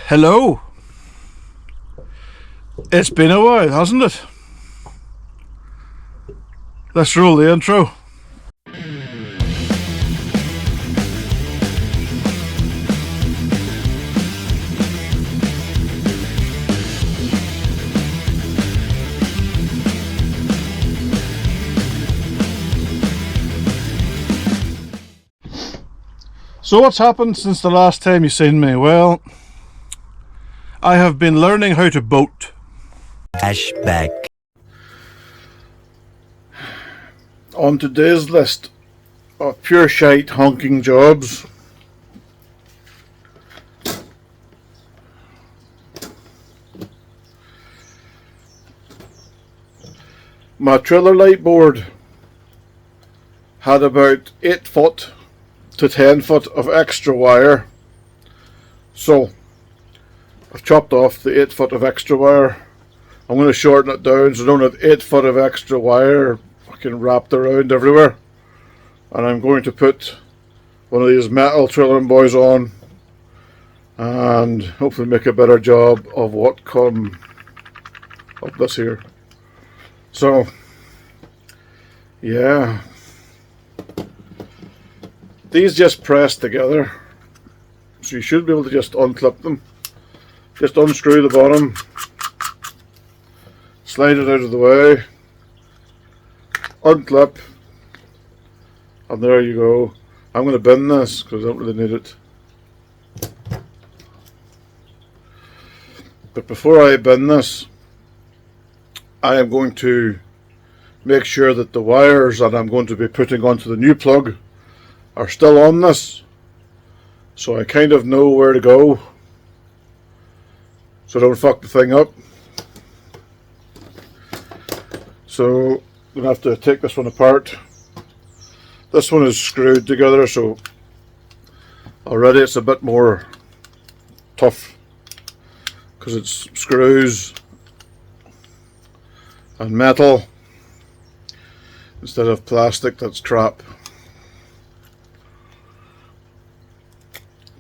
Hello. It's been a while, hasn't it? Let's roll the intro. So what's happened since the last time you seen me? Well, I have been learning how to boat. Flashback. On today's list of pure shite honking jobs, my trailer light board had about 8 foot to 10 foot of extra wire, so I've chopped off the 8 foot of extra wire. I'm going to shorten it down so I don't have 8 foot of extra wire fucking wrapped around everywhere, and I'm going to put one of these metal trailing boys on and hopefully make a better job of what come of this here. So yeah, these just press together, so you should be able to just unclip them. Just unscrew the bottom, slide it out of the way, unclip, and there you go. I'm going to bin this because I don't really need it. But before I bin this, I am going to make sure that the wires that I'm going to be putting onto the new plug are still on this, so I kind of know where to go, so don't fuck the thing up. So I'm going to have to take this one apart. This one is screwed together, so already it's a bit more tough because it's screws and metal instead of plastic. That's crap.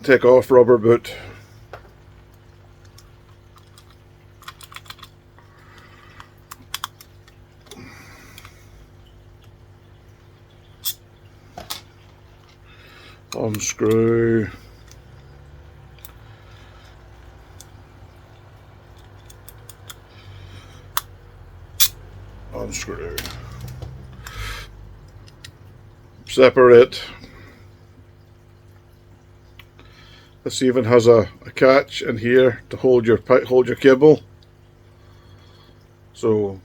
Take off rubber boot. Unscrew. Unscrew. Separate. This even has a catch in here to hold your cable, so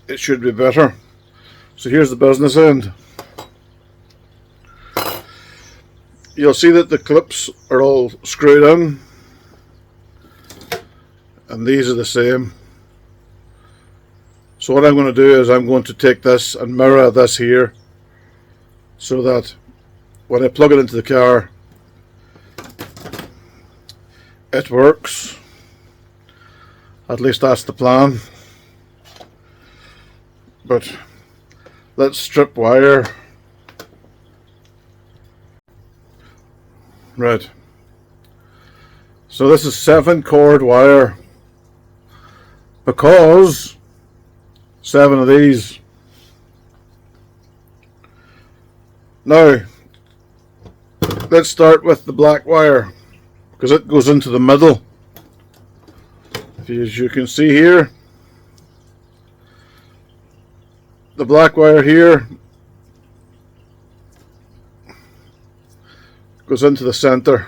it should be better. So here's the business end. You'll see that the clips are all screwed in, and these are the same. So what I'm going to do is I'm going to take this and mirror this here, so that when I plug it into the car, it works. At least that's the plan. But let's strip wire. Right. So this is 7-cord wire, because 7 of these. Now let's start with the black wire, because it goes into the middle. As you can see here, the black wire here goes into the center.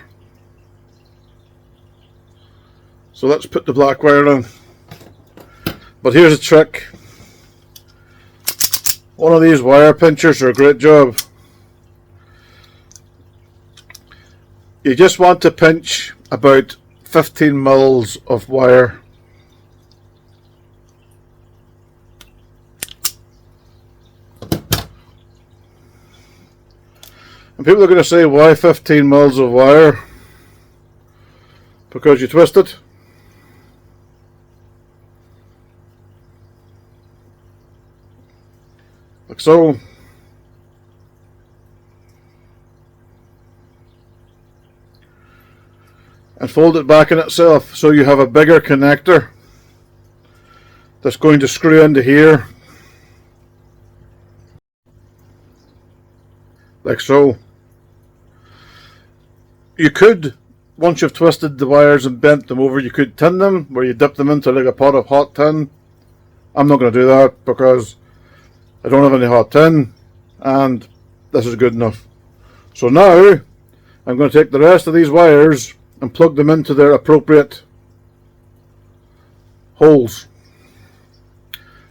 So let's put the black wire in. But here's a trick. One of these wire pinchers are a great job. You just want to pinch about 15 mils of wire. And people are going to say, why 15 mils of wire? Because you twist it. Like so. and fold it back in itself, so you have a bigger connector that's going to screw into here, like so. You could, once you've twisted the wires and bent them over, you could tin them, where you dip them into like a pot of hot tin. I'm not going to do that because I don't have any hot tin, and this is good enough. So now I'm going to take the rest of these wires and plug them into their appropriate holes.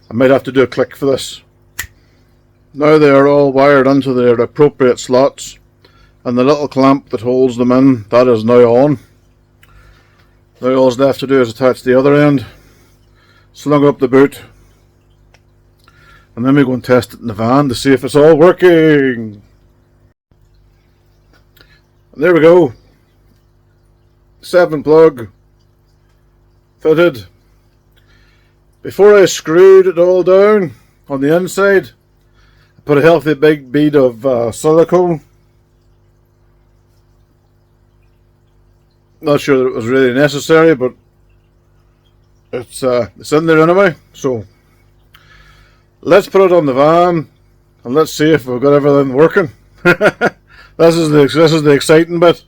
I might have to do a click for this. Now they are all wired into their appropriate slots, and the little clamp that holds them in, that is now on. Now all that's left to do is attach the other end, slung up the boot, and then we go and test it in the van to see if it's all working. And there we go. 7 plug fitted. Before I screwed it all down on the inside, I put a healthy big bead of silicone. Not sure that it was really necessary, but it's in there anyway. So let's put it on the van and let's see if we've got everything working. This is the exciting bit.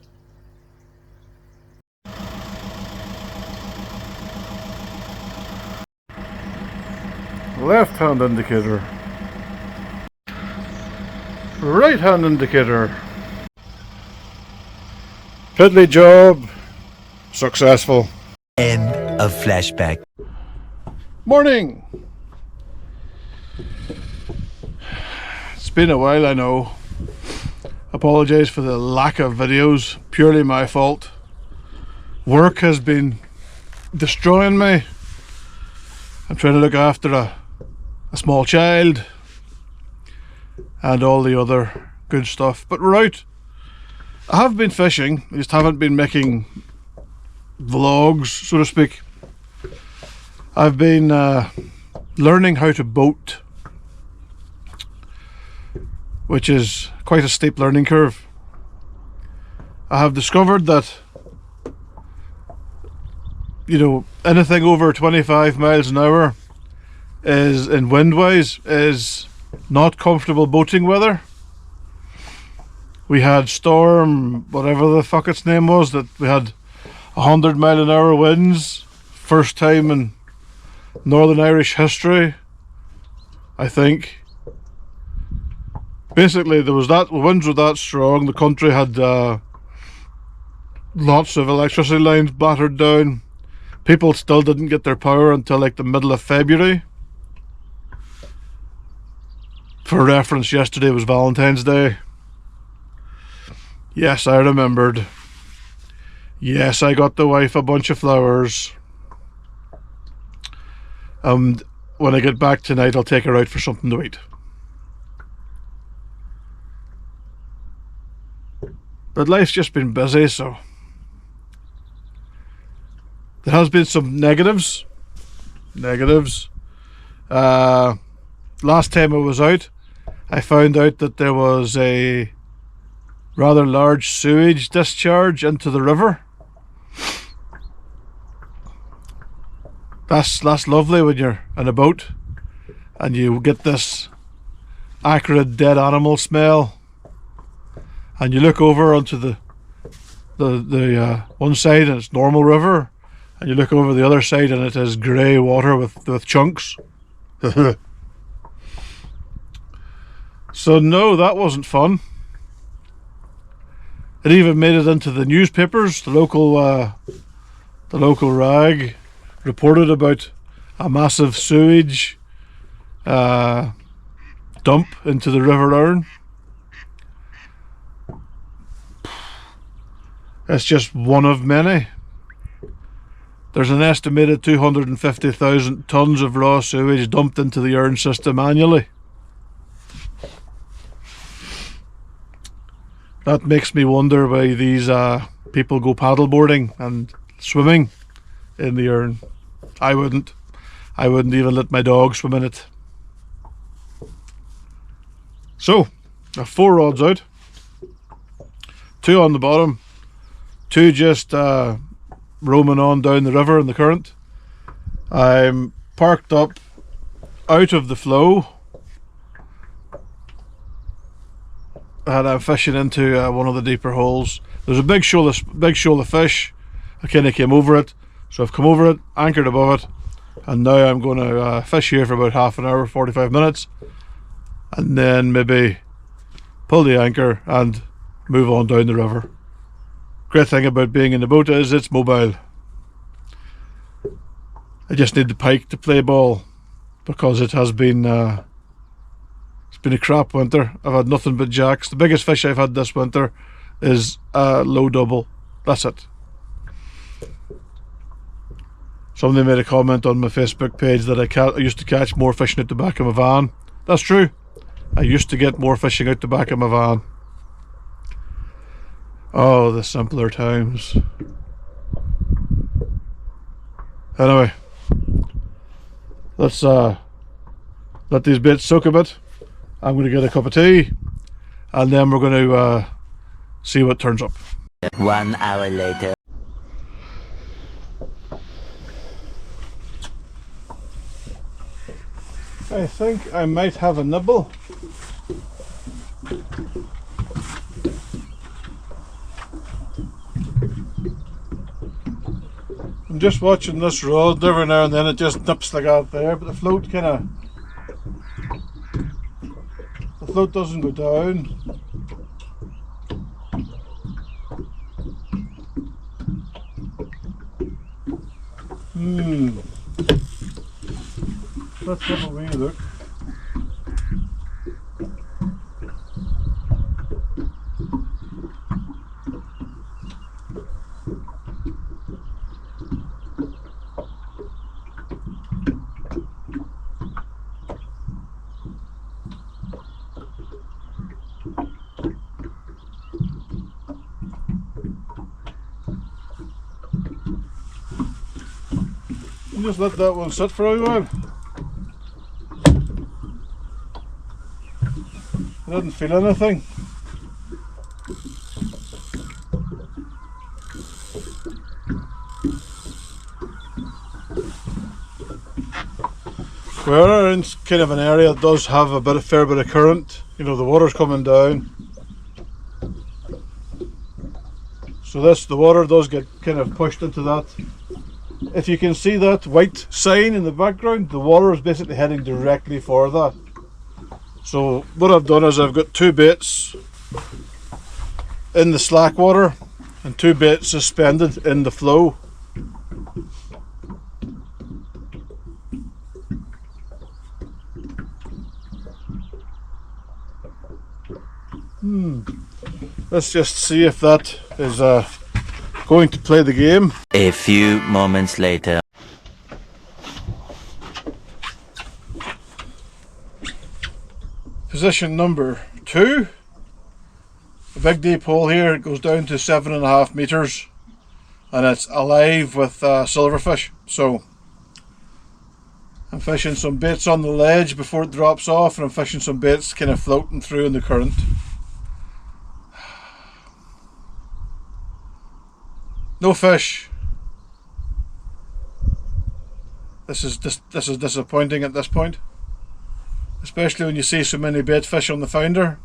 Left hand indicator, right hand indicator. Fiddly job, successful. End of flashback. Morning. It's been a while, I know. Apologise for the lack of videos, purely my fault. Work has been destroying me. I'm trying to look after a small child and all the other good stuff, but we're out. I have been fishing, I just haven't been making vlogs, so to speak. I've been learning how to boat, which is quite a steep learning curve. I have discovered that, you know, anything over 25 miles an hour is, in wind-wise, is not comfortable boating weather. We had storm, whatever the fuck its name was, that we had 100 mile an hour winds, first time in Northern Irish history, I think. Basically, there was that, the winds were that strong, the country had lots of electricity lines battered down. People still didn't get their power until like the middle of February. For reference, yesterday was Valentine's Day. Yes, I remembered. Yes, I got the wife a bunch of flowers. And when I get back tonight, I'll take her out for something to eat. But life's just been busy, so there has been some negatives. Last time I was out, I found out that there was a rather large sewage discharge into the river. That's lovely when you're in a boat and you get this acrid dead animal smell, and you look over onto the one side and it's normal river, and you look over the other side and it is grey water with chunks. So no, that wasn't fun. It even made it into the newspapers. The local rag reported about a massive sewage dump into the River Erne. It's just one of many. There's an estimated 250,000 tonnes of raw sewage dumped into the Erne system annually. That makes me wonder why these people go paddleboarding and swimming in the Erne. I wouldn't even let my dog swim in it. So, I have 4 rods out, 2 on the bottom, 2 just roaming on down the river in the current. I'm parked up out of the flow, and I'm fishing into one of the deeper holes. There's a big shoal of fish. I kind of came over it, so I've come over it, anchored above it, and now I'm going to fish here for about half an hour, 45 minutes, and then maybe pull the anchor and move on down the river. Great thing about being in the boat is it's mobile. I just need the pike to play ball, because it has been it's been a crap winter. I've had nothing but jacks. The biggest fish I've had this winter is a low double. That's it. Somebody made a comment on my Facebook page that I used to catch more fishing out the back of my van. That's true. I used to get more fishing out the back of my van. Oh, the simpler times. Anyway, let's let these baits soak a bit. I'm going to get a cup of tea, and then we're going to see what turns up. 1 hour later. I think I might have a nibble. I'm just watching this rod. Every now and then it just nips like out there, but the float doesn't go down. Let's have a wee look. Just let that one sit for a while. I didn't feel anything. We're in kind of an area that does have a fair bit of current. You know, the water's coming down. So the water does get kind of pushed into that. If you can see that white sign in the background, the water is basically heading directly for that. So what I've done is I've got two baits in the slack water and two baits suspended in the flow. Let's just see if that is going to play the game. A few moments later. Position number 2. A big deep hole here. It goes down to 7.5 meters, and it's alive with silverfish. So I'm fishing some baits on the ledge before it drops off, and I'm fishing some baits kind of floating through in the current. No fish. This is disappointing at this point, especially when you see so many bait fish on the founder.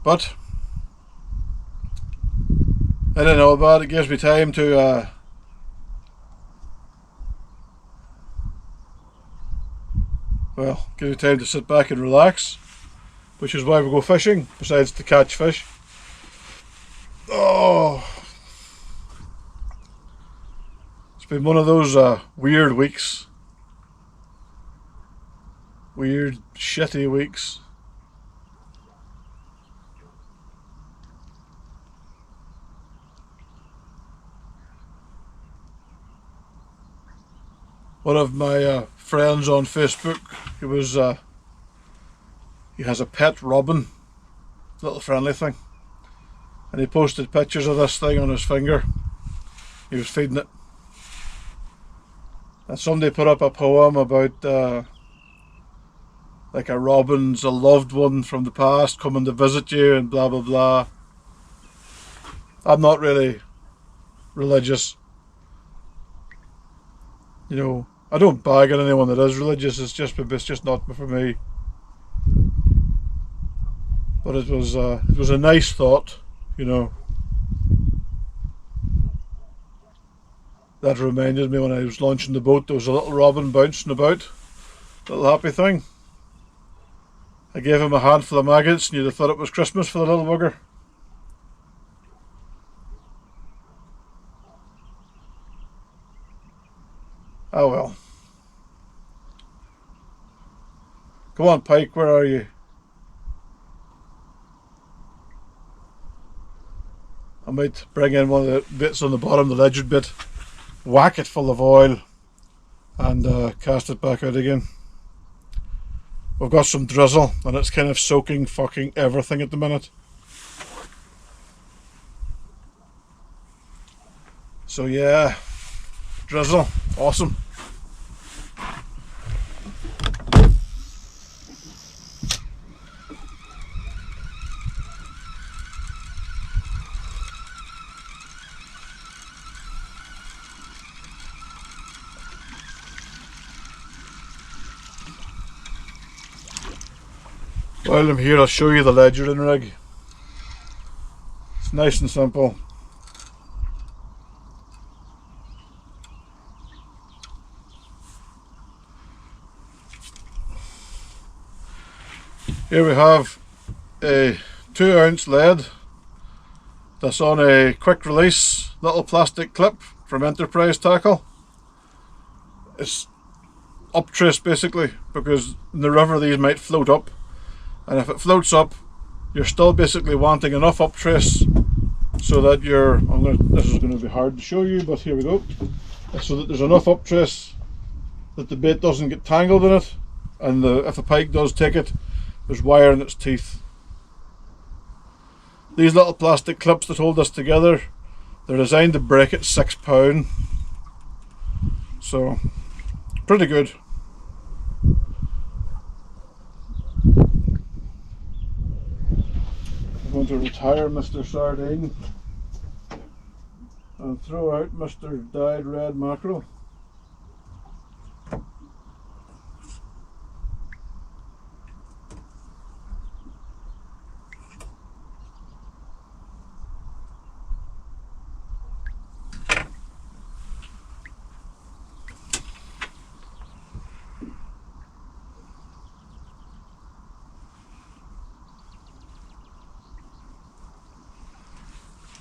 But I don't know about it. It gives me time to give me time to sit back and relax, which is why we go fishing, besides to catch fish. Oh, it's been one of those weird weeks. Weird, shitty weeks. One of my friends on Facebook, he has a pet robin, little friendly thing, and he posted pictures of this thing on his finger. He was feeding it, and somebody put up a poem about like a robin's a loved one from the past coming to visit you and blah blah blah. I'm not really religious. You know, I don't bag on anyone that is religious. It's just not for me. But it was a nice thought, you know. That reminded me when I was launching the boat, there was a little robin bouncing about, little happy thing. I gave him a handful of maggots, and you'd have thought it was Christmas for the little bugger. Oh well. Come on, Pike, where are you? I might bring in one of the bits on the bottom, the legend bit, whack it full of oil, and cast it back out again. We've got some drizzle, and it's kind of soaking fucking everything at the minute. So yeah, drizzle, awesome. While I'm here, I'll show you the ledgering rig. It's nice and simple. Here we have a 2-ounce lead that's on a quick release little plastic clip from Enterprise Tackle. It's up trace basically, because in the river these might float up, and if it floats up you're still basically wanting enough up trace so that this is going to be hard to show you, but here we go, so that there's enough up trace that the bait doesn't get tangled in it, and if the pike does take it, there's wire in its teeth. These little plastic clips that hold this together, they're designed to break at £6, so pretty good. I'm going to retire Mr. Sardine and throw out Mr. Dyed Red Mackerel.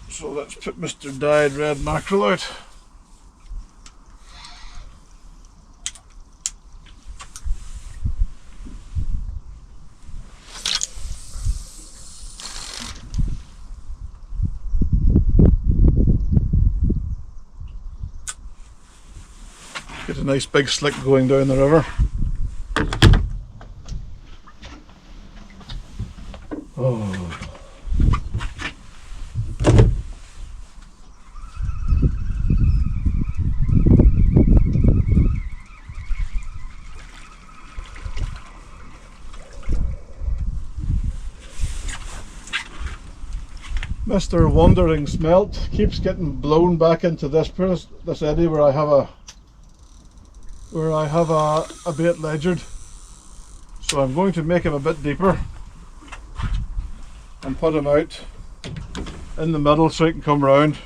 So let's put Mr. Dyed Red Mackerel out. Get a nice big slick going down the river. Oh. Mr. Wandering Smelt keeps getting blown back into this eddy where I have a bait ledgered. So I'm going to make him a bit deeper and put him out in the middle so he can come round.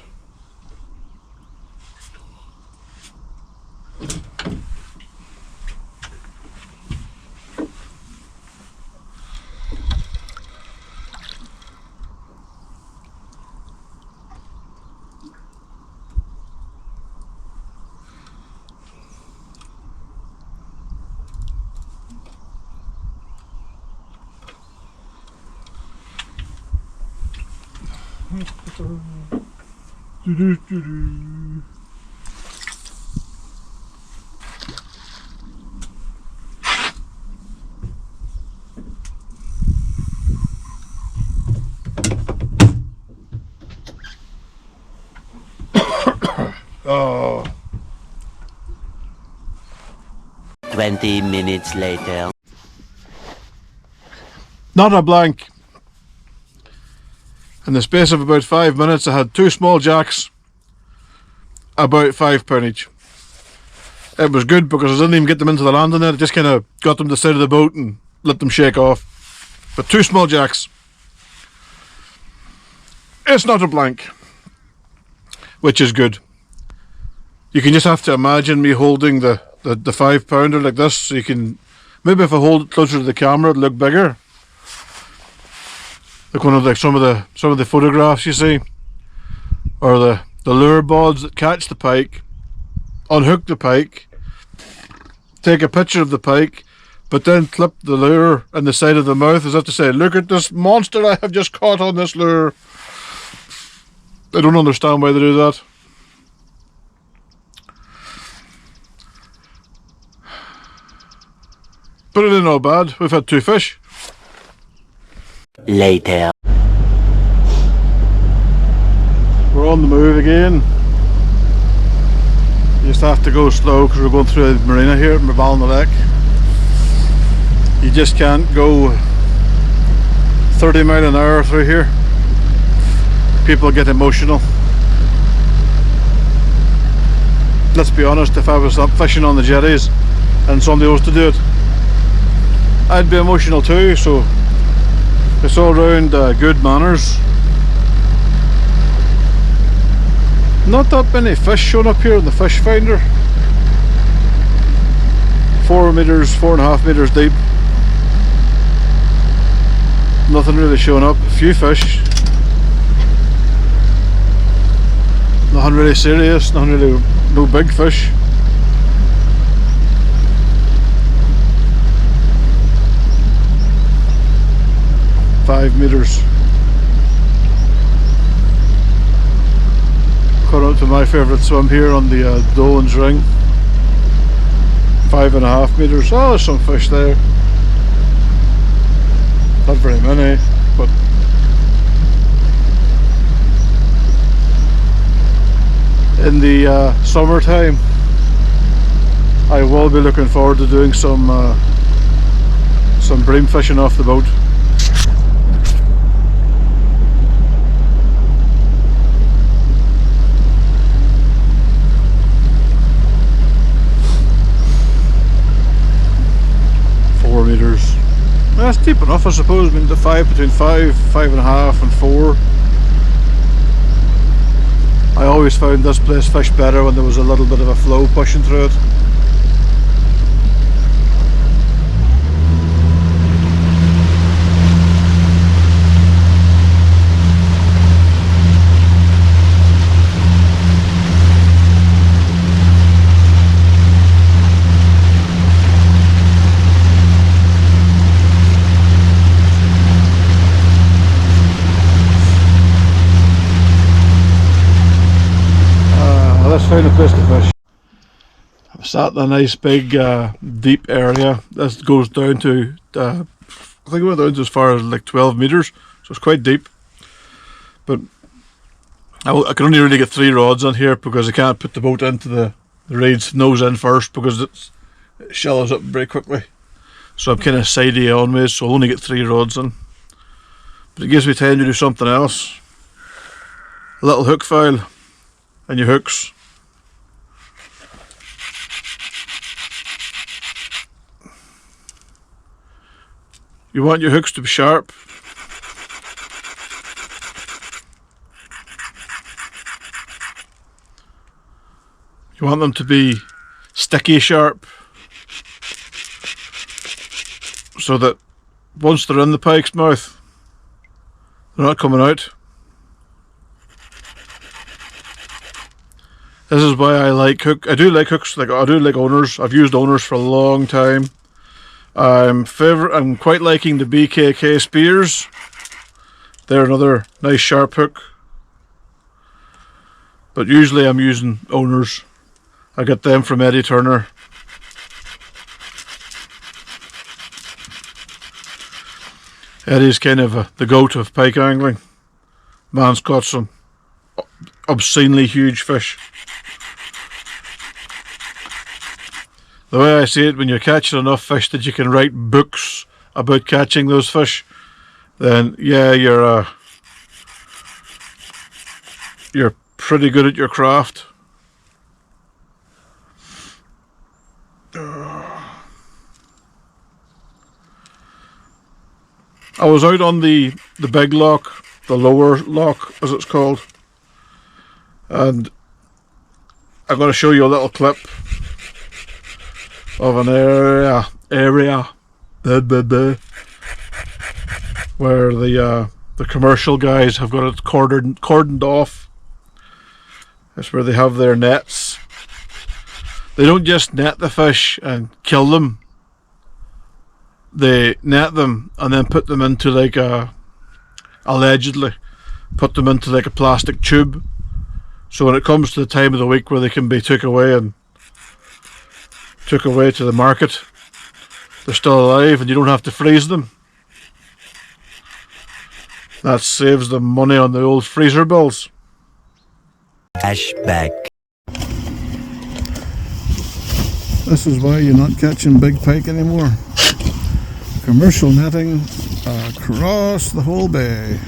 Oh. 20 minutes later. Not a blank. In the space of about 5 minutes I had 2 small jacks, about £5 each. It was good because I didn't even get them into the landing net. I just kind of got them to the side of the boat and let them shake off. But 2 small jacks. It's not a blank, which is good. You can just have to imagine me holding the £5 like this, so you can, maybe if I hold it closer to the camera it'll look bigger. Like one of some of the photographs you see, or the lure bods that catch the pike, unhook the pike, take a picture of the pike, but then clip the lure in the side of the mouth as if to say, look at this monster I have just caught on this lure. I don't understand why they do that. But it ain't all bad. We've had 2 fish. Later. We're on the move again. You just have to go slow because we're going through the marina here at Ballinalec. You just can't go 30 mile an hour through here. People get emotional. Let's be honest, if I was up fishing on the jetties and somebody was to do it, I'd be emotional too, so it's all round good manners. Not that many fish showing up here in the fish finder. 4 meters, 4.5 meters deep. Nothing really showing up. A few fish. Nothing really serious, no big fish. Five meters. Cut out to my favourite swim here on the Dolan's Ring. 5.5 meters. Oh, there's some fish there. Not very many, but in the summertime I will be looking forward to doing some bream fishing off the boat. Meters. That's deep enough, I suppose. I mean, between 5, 5.5 and 4. I always found this place fish better when there was a little bit of a flow pushing through it. Let's find a place to fish. I've sat in a nice big deep area. This goes down to I think it went down to as far as like 12 meters, so it's quite deep. But I can only really get 3 rods on here because I can't put the boat into the reeds nose in first because it shallows up very quickly. So I'm kind of sidey on ways, so I'll only get 3 rods on. But it gives me time to do something else. A little hook file and your hooks. You want your hooks to be sharp. You want them to be sticky sharp, so that once they're in the pike's mouth, they're not coming out. This is why I like I do like hooks. Like I do like owners. I've used owners for a long time. I'm quite liking the BKK spears. They're another nice sharp hook. But usually I'm using owners. I get them from Eddie Turner. Eddie's kind of the goat of pike angling. Man's caught some obscenely huge fish. The way I see it, when you're catching enough fish that you can write books about catching those fish, then yeah, you're pretty good at your craft. I was out on the big lock, the lower lock as it's called, and I'm going to show you a little clip of an area where the commercial guys have got it cordoned off. That's where they have their nets. They don't just net the fish and kill them. They net them and then put them into like allegedly put them into like a plastic tube. So when it comes to the time of the week where they can be took away to the market, they're still alive and you don't have to freeze them. That saves them money on the old freezer bills. Flashback. This is why you're not catching big pike anymore. Commercial netting across the whole bay.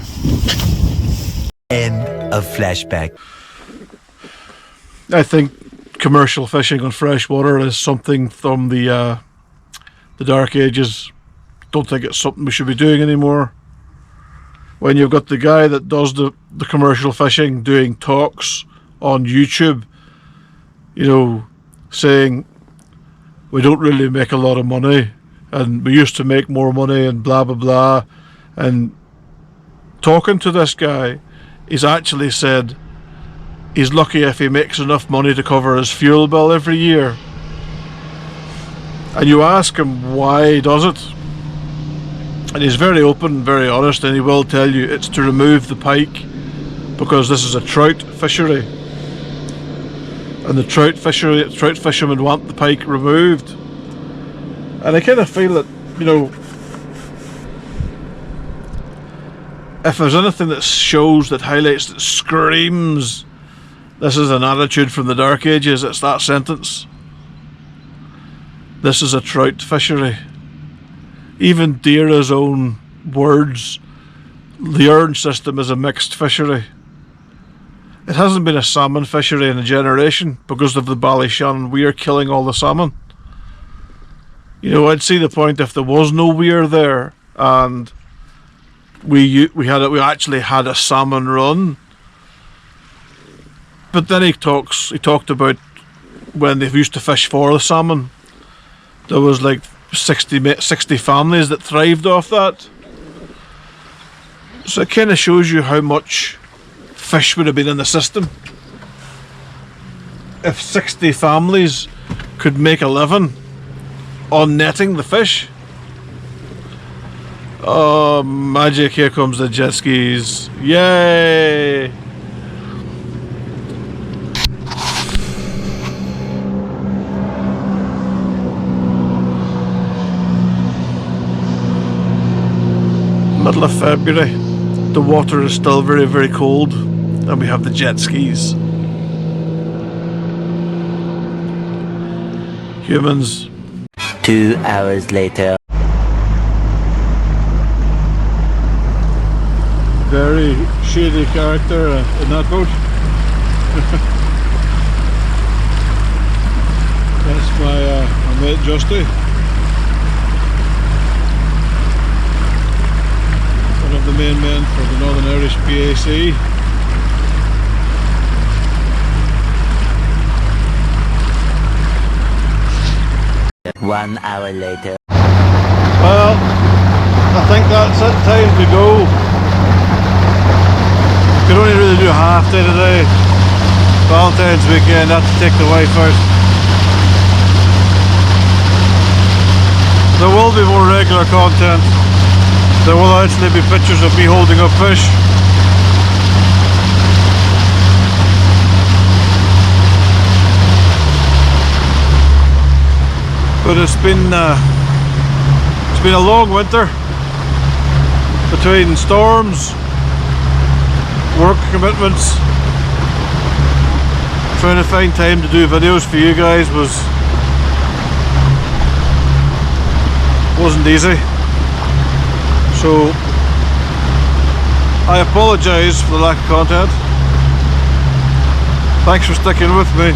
End of flashback. I think commercial fishing on freshwater is something from the Dark Ages. Don't think it's something we should be doing anymore. When you've got the guy that does the commercial fishing doing talks on YouTube, you know, saying we don't really make a lot of money and we used to make more money and blah blah blah, and talking to this guy, he's actually said he's lucky if he makes enough money to cover his fuel bill every year. And you ask him why he does it, and he's very open, very honest, and he will tell you it's to remove the pike because this is a trout fishery, and the trout fishermen want the pike removed. And I kind of feel that, you know, if there's anything that shows, that highlights, that screams this is an attitude from the Dark Ages, it's that sentence. This is a trout fishery. Even Deera's own words, the Erne system is a mixed fishery. It hasn't been a salmon fishery in a generation because of the Ballyshannon weir killing all the salmon. You know, I'd see the point if there was no weir there and we actually had a salmon run. But then he talked about when they used to fish for the salmon. There was like 60 families that thrived off that. So it kind of shows you how much fish would have been in the system. If 60 families could make a living on netting the fish. Oh, magic, here comes the jet skis. Yay! Middle of February. The water is still very, very cold, and we have the jet skis. Humans. 2 hours later. Very shady character in that boat. That's my mate Justy. One of the main men for the Northern Irish PAC. One hour later. Well, I think that's it, time to go. Could only really do a half day today. Valentine's weekend, had to take the wife out. There will be more regular content. There will actually be pictures of me holding up fish. But it's been a long winter between storms, work commitments. Trying to find time to do videos for you guys wasn't easy. So I apologise for the lack of content. Thanks for sticking with me.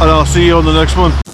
and I'll see you on the next one.